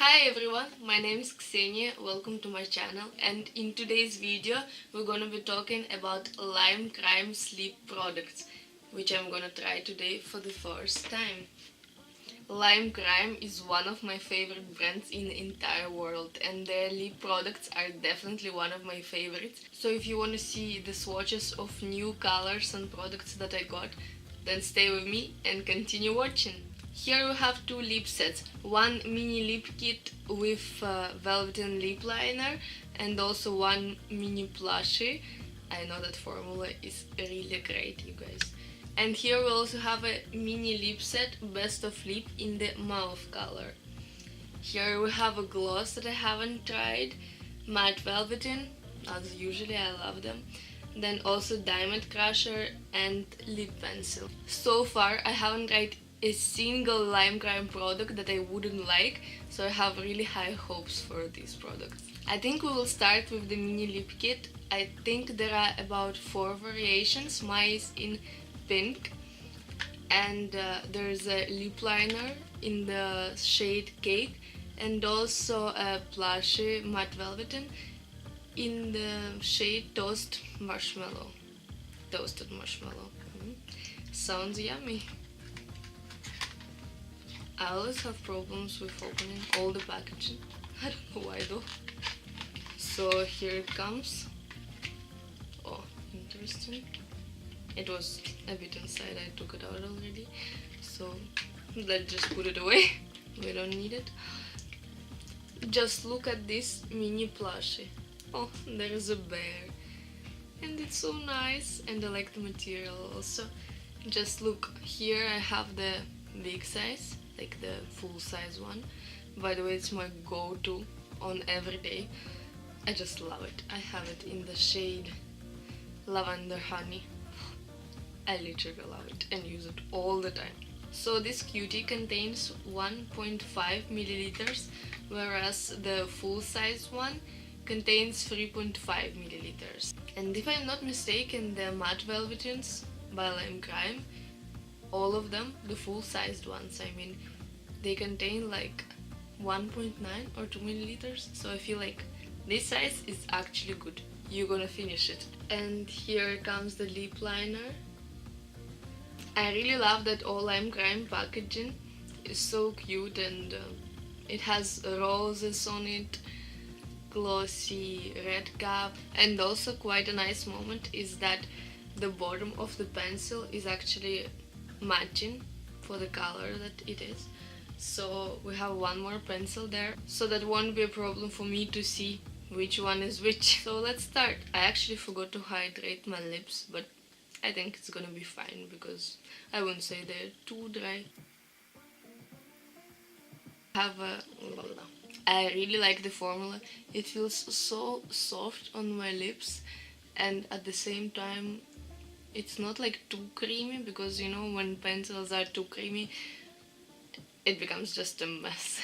Hi everyone, my name is Ksenia, welcome to my channel, and in today's video we're gonna be talking about Lime Crime sleep products, which I'm gonna try today for the first time. Lime Crime is one of my favorite brands in the entire world, and their lip products are definitely one of my favorites. So if you want to see the swatches of new colors and products that I got, then stay with me and continue watching. Here we have two lip sets, one mini lip kit with Velvetine lip liner and also one mini Plushie. I know that formula is really great, you guys. And here we also have a mini lip set, Best of Lip, in the mauve color. Here we have a gloss that I haven't tried, Matte Velvetine, as usually I love them. Then also Diamond Crusher and lip pencil. So far I haven't tried a single Lime Crime product that I wouldn't like, so I have really high hopes for these products. I think we will start with the mini lip kit. I think there are about 4 variations. Mine is in pink, and there's a lip liner in the shade Cake, and also a Plushie Matte Velvetine in the shade Toasted Marshmallow. Sounds yummy. I always have problems with opening all the packaging. I don't know why though. So here it comes. Oh, interesting. It was a bit inside, I took it out already. So let's just put it away. We don't need it. Just look at this mini plushie. Oh, there is a bear. And it's so nice, and I like the material also. Just look, here I have the big size, like the full size one. By the way, it's my go-to on every day. I just love it. I have it in the shade Lavender Honey. I literally love it and use it all the time. So this cutie contains 1.5 milliliters, whereas the full size one contains 3.5 milliliters. And if I'm not mistaken, the Matte Velvetines by Lime Crime, all of them, the full-sized ones, I mean, they contain like 1.9 or 2 milliliters, so I feel like this size is actually good. You're gonna finish it. And here comes the lip liner. I really love that all Lime Crime packaging is so cute, and it has roses on it, glossy red cap, and also quite a nice moment is that the bottom of the pencil is actually matching for the color that it is. So we have one more pencil there, so that won't be a problem for me to see which one is which. So let's start. I actually forgot to hydrate my lips, but I think it's gonna be fine because I wouldn't say they're too dry. I really like the formula. It feels so soft on my lips, and at the same time it's not like too creamy, because you know when pencils are too creamy it becomes just a mess.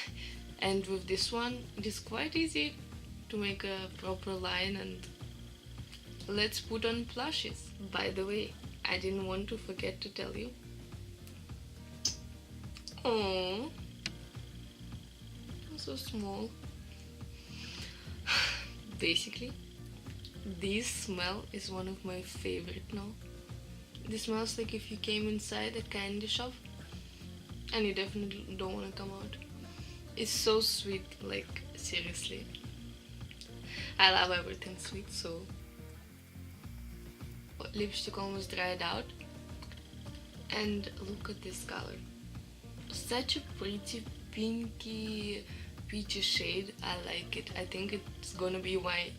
And with this one it is quite easy to make a proper line. And let's put on Plushies. By the way, I didn't want to forget to tell you. Oh, so small. Basically, this smell is one of my favorite now. This smells like if you came inside a candy shop and you definitely don't want to come out. It's so sweet, like seriously. I love everything sweet. So lipstick almost dried out, and look at this color. Such a pretty pinky peachy shade. I like it. I think it's gonna be my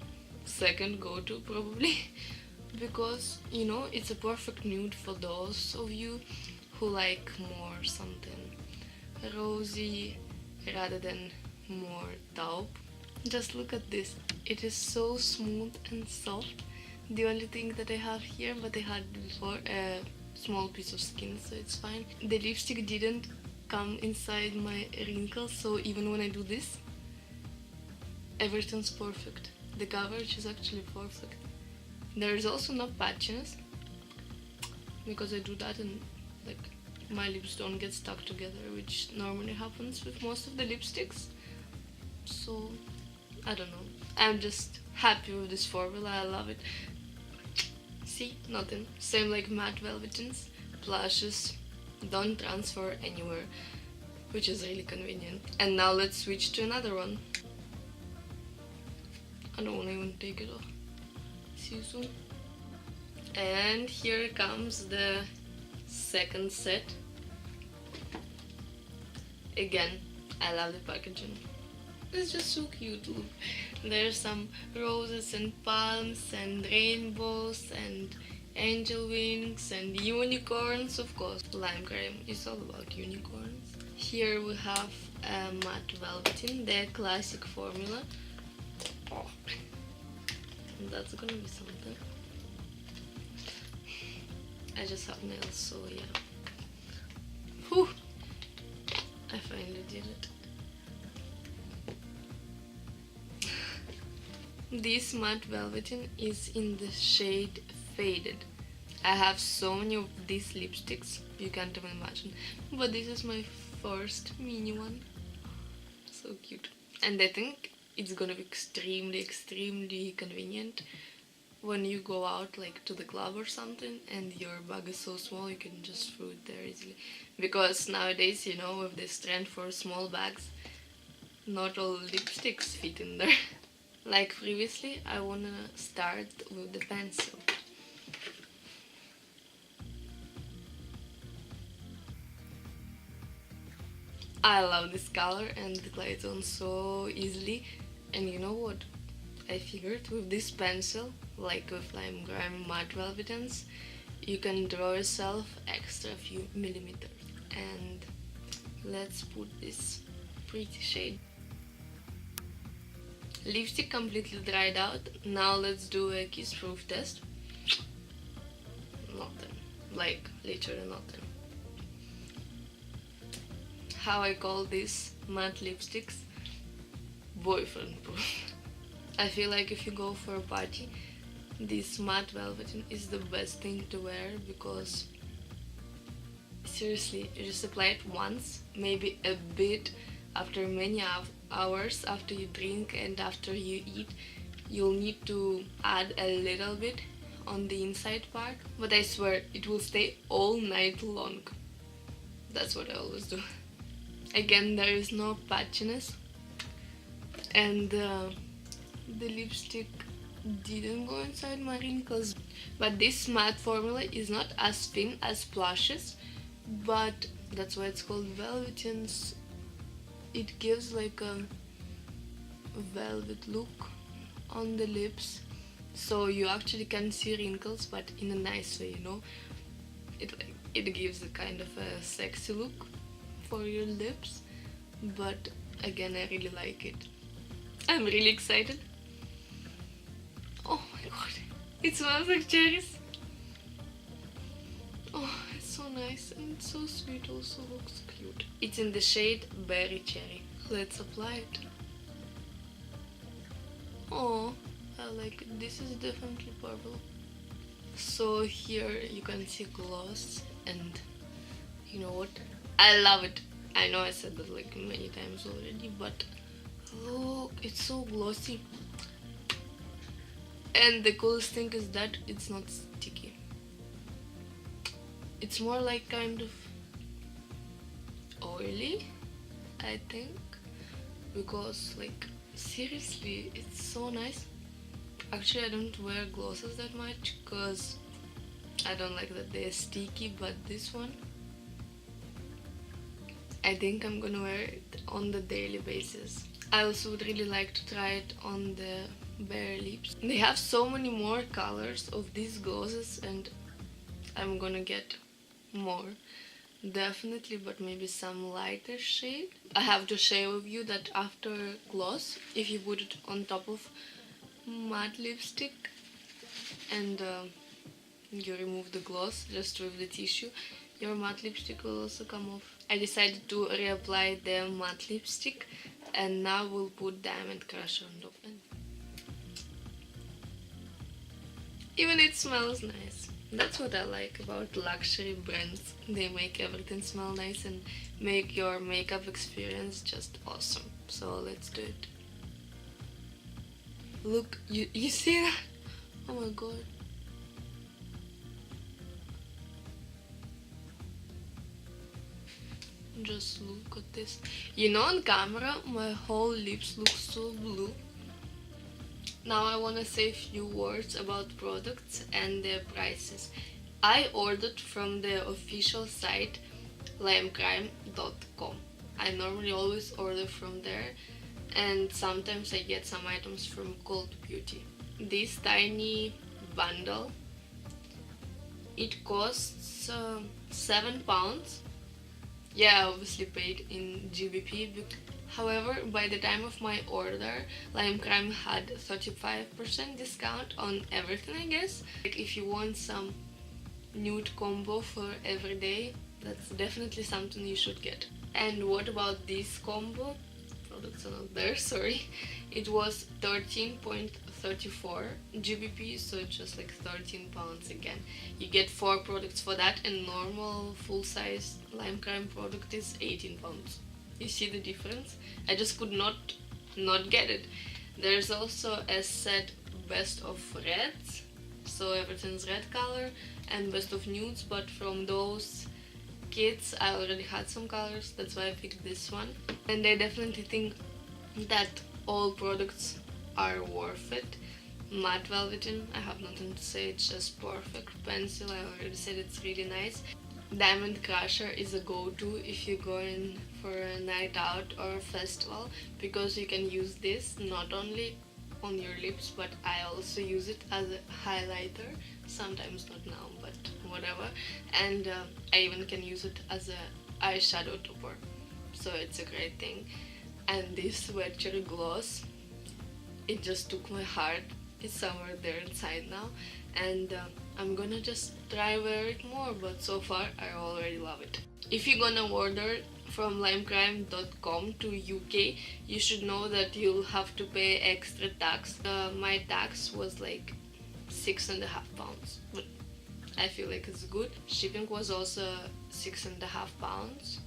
second go-to probably. Because you know it's a perfect nude for those of you who like more something rosy rather than more taupe. Just look at this. It is so smooth and soft. The only thing that I have here, but I had before, a small piece of skin, so it's fine. The lipstick didn't come inside my wrinkles, so even when I do this, everything's perfect. The coverage is actually perfect. There is also no patchiness, because I do that and like my lips don't get stuck together, which normally happens with most of the lipsticks. So I don't know, I'm just happy with this formula. I love it. See, nothing. Same like matte Velvetines. Plushies don't transfer anywhere, which is really convenient. And now let's switch to another one. I don't want to even take it off. See you soon. And here comes the second set. Again, I love the packaging. It's just so cute. Look, there's some roses and palms and rainbows and angel wings and unicorns, of course. Lime cream is all about unicorns. Here we have a matte Velvetine, the classic formula. Oh, that's gonna be something. I just have nails, so yeah. Whew! I finally did it. This matte Velvetine is in the shade Faded. I have so many of these lipsticks, you can't even imagine. But this is my first mini one. So cute. And I think it's gonna be extremely convenient when you go out, like to the club or something, and your bag is so small you can just throw it there easily. Because nowadays, you know, with this trend for small bags, not all lipsticks fit in there. Like previously, I wanna start with the pencil. I love this color and it glides on so easily. And you know what? I figured with this pencil, like with Lime Grime matte Velvetines, you can draw yourself extra few millimeters. And let's put this pretty shade. Lipstick completely dried out. Now let's do a kiss proof test. Nothing. Like literally nothing. How I call these matte lipsticks? Boyfriend proof. I feel like if you go for a party, this matte Velvetine is the best thing to wear, because seriously, you just apply it once, maybe a bit after many hours after you drink and after you eat. You'll need to add a little bit on the inside part, but I swear it will stay all night long. That's what I always do. Again, there is no patchiness, and the lipstick didn't go inside my wrinkles. But this matte formula is not as thin as Plushies, but that's why it's called Velvetines. It gives like a velvet look on the lips, so you actually can see wrinkles, but in a nice way, you know. It gives a kind of a sexy look for your lips, but again, I really like it. I'm really excited. Oh my god, it smells like cherries. Oh, it's so nice and it's so sweet, also looks cute. It's in the shade Berry Cherry. Let's apply it. Oh, I like it. This is definitely purple. So here you can see gloss, and you know what? I love it. I know I said that like many times already, but look, it's so glossy. And the coolest thing is that it's not sticky. It's more like kind of oily, I think, because like seriously, it's so nice. Actually, I don't wear glosses that much because I don't like that they're sticky, but this one, I think I'm gonna wear it on the daily basis. I also would really like to try it on the bare lips. They have so many more colors of these glosses, and I'm gonna get more, definitely, but maybe some lighter shade. I have to share with you that after gloss, if you put it on top of matte lipstick and you remove the gloss just with the tissue, your matte lipstick will also come off. I decided to reapply the matte lipstick, and now we'll put Diamond Crusher on top. And even it smells nice. That's what I like about luxury brands. They make everything smell nice and make your makeup experience just awesome. So let's do it. Look, you see that? Oh my god. Just look at this. You know, on camera my whole lips look so blue. Now I want to say a few words about products and their prices. I ordered from the official site limecrime.com. I normally always order from there, and sometimes I get some items from Cold Beauty. This tiny bundle, it costs £7. Yeah, I obviously paid in GBP. However, by the time of my order, Lime Crime had 35% discount on everything, I guess. Like, if you want some nude combo for every day, that's definitely something you should get. And what about this combo? Products are not there, sorry. It was 13.34 GBP, so just like £13 again. You get 4 products for that, and normal full-size Lime Crime product is £18. You see the difference? I just could not get it. There's also a set best of reds, so everything's red color, and best of nudes, but from those kits I already had some colors, that's why I picked this one. And I definitely think that all products are worth it. Matte Velvetine, I have nothing to say, it's just perfect. Pencil, I already said it's really nice. Diamond Crusher is a go-to if you're going for a night out or a festival, because you can use this not only on your lips, but I also use it as a highlighter, sometimes not now, but whatever, and I even can use it as a eyeshadow topper, so it's a great thing. And this Wet Cherry Gloss, it just took my heart. It's somewhere there inside now, and I'm gonna just try wear it more, but so far I already love it. If you're gonna order from limecrime.com to UK, you should know that you'll have to pay extra tax. My tax was like £6.50, but I feel like it's good. Shipping was also £6.50.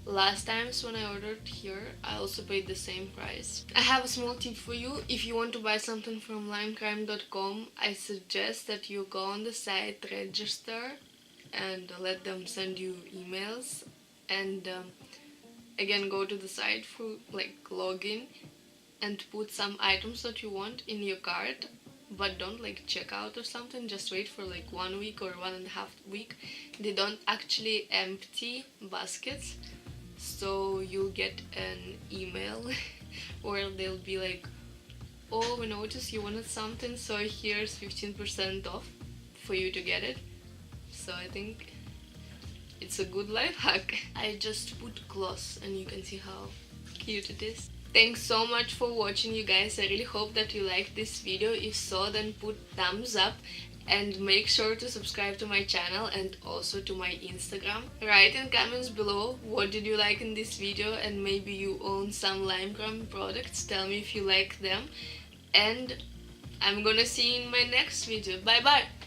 Last times when I ordered here, I also paid the same price. I have a small tip for you. If you want to buy something from limecrime.com, I suggest that you go on the site, register, and let them send you emails. And again, go to the site for like login and put some items that you want in your cart, but don't like check out or something. Just wait for like 1 week or 1.5 weeks. They don't actually empty baskets, so you'll get an email where they'll be like, oh, we noticed you wanted something, so here's 15% off for you to get it. So I think it's a good life hack. I just put gloss and you can see how cute it is. Thanks so much for watching, you guys. I really hope that you liked this video. If so, then put thumbs up and make sure to subscribe to my channel and also to my Instagram. Write in comments below what did you like in this video, and maybe you own some Limecrime products. Tell me if you like them, and I'm gonna see you in my next video. Bye bye!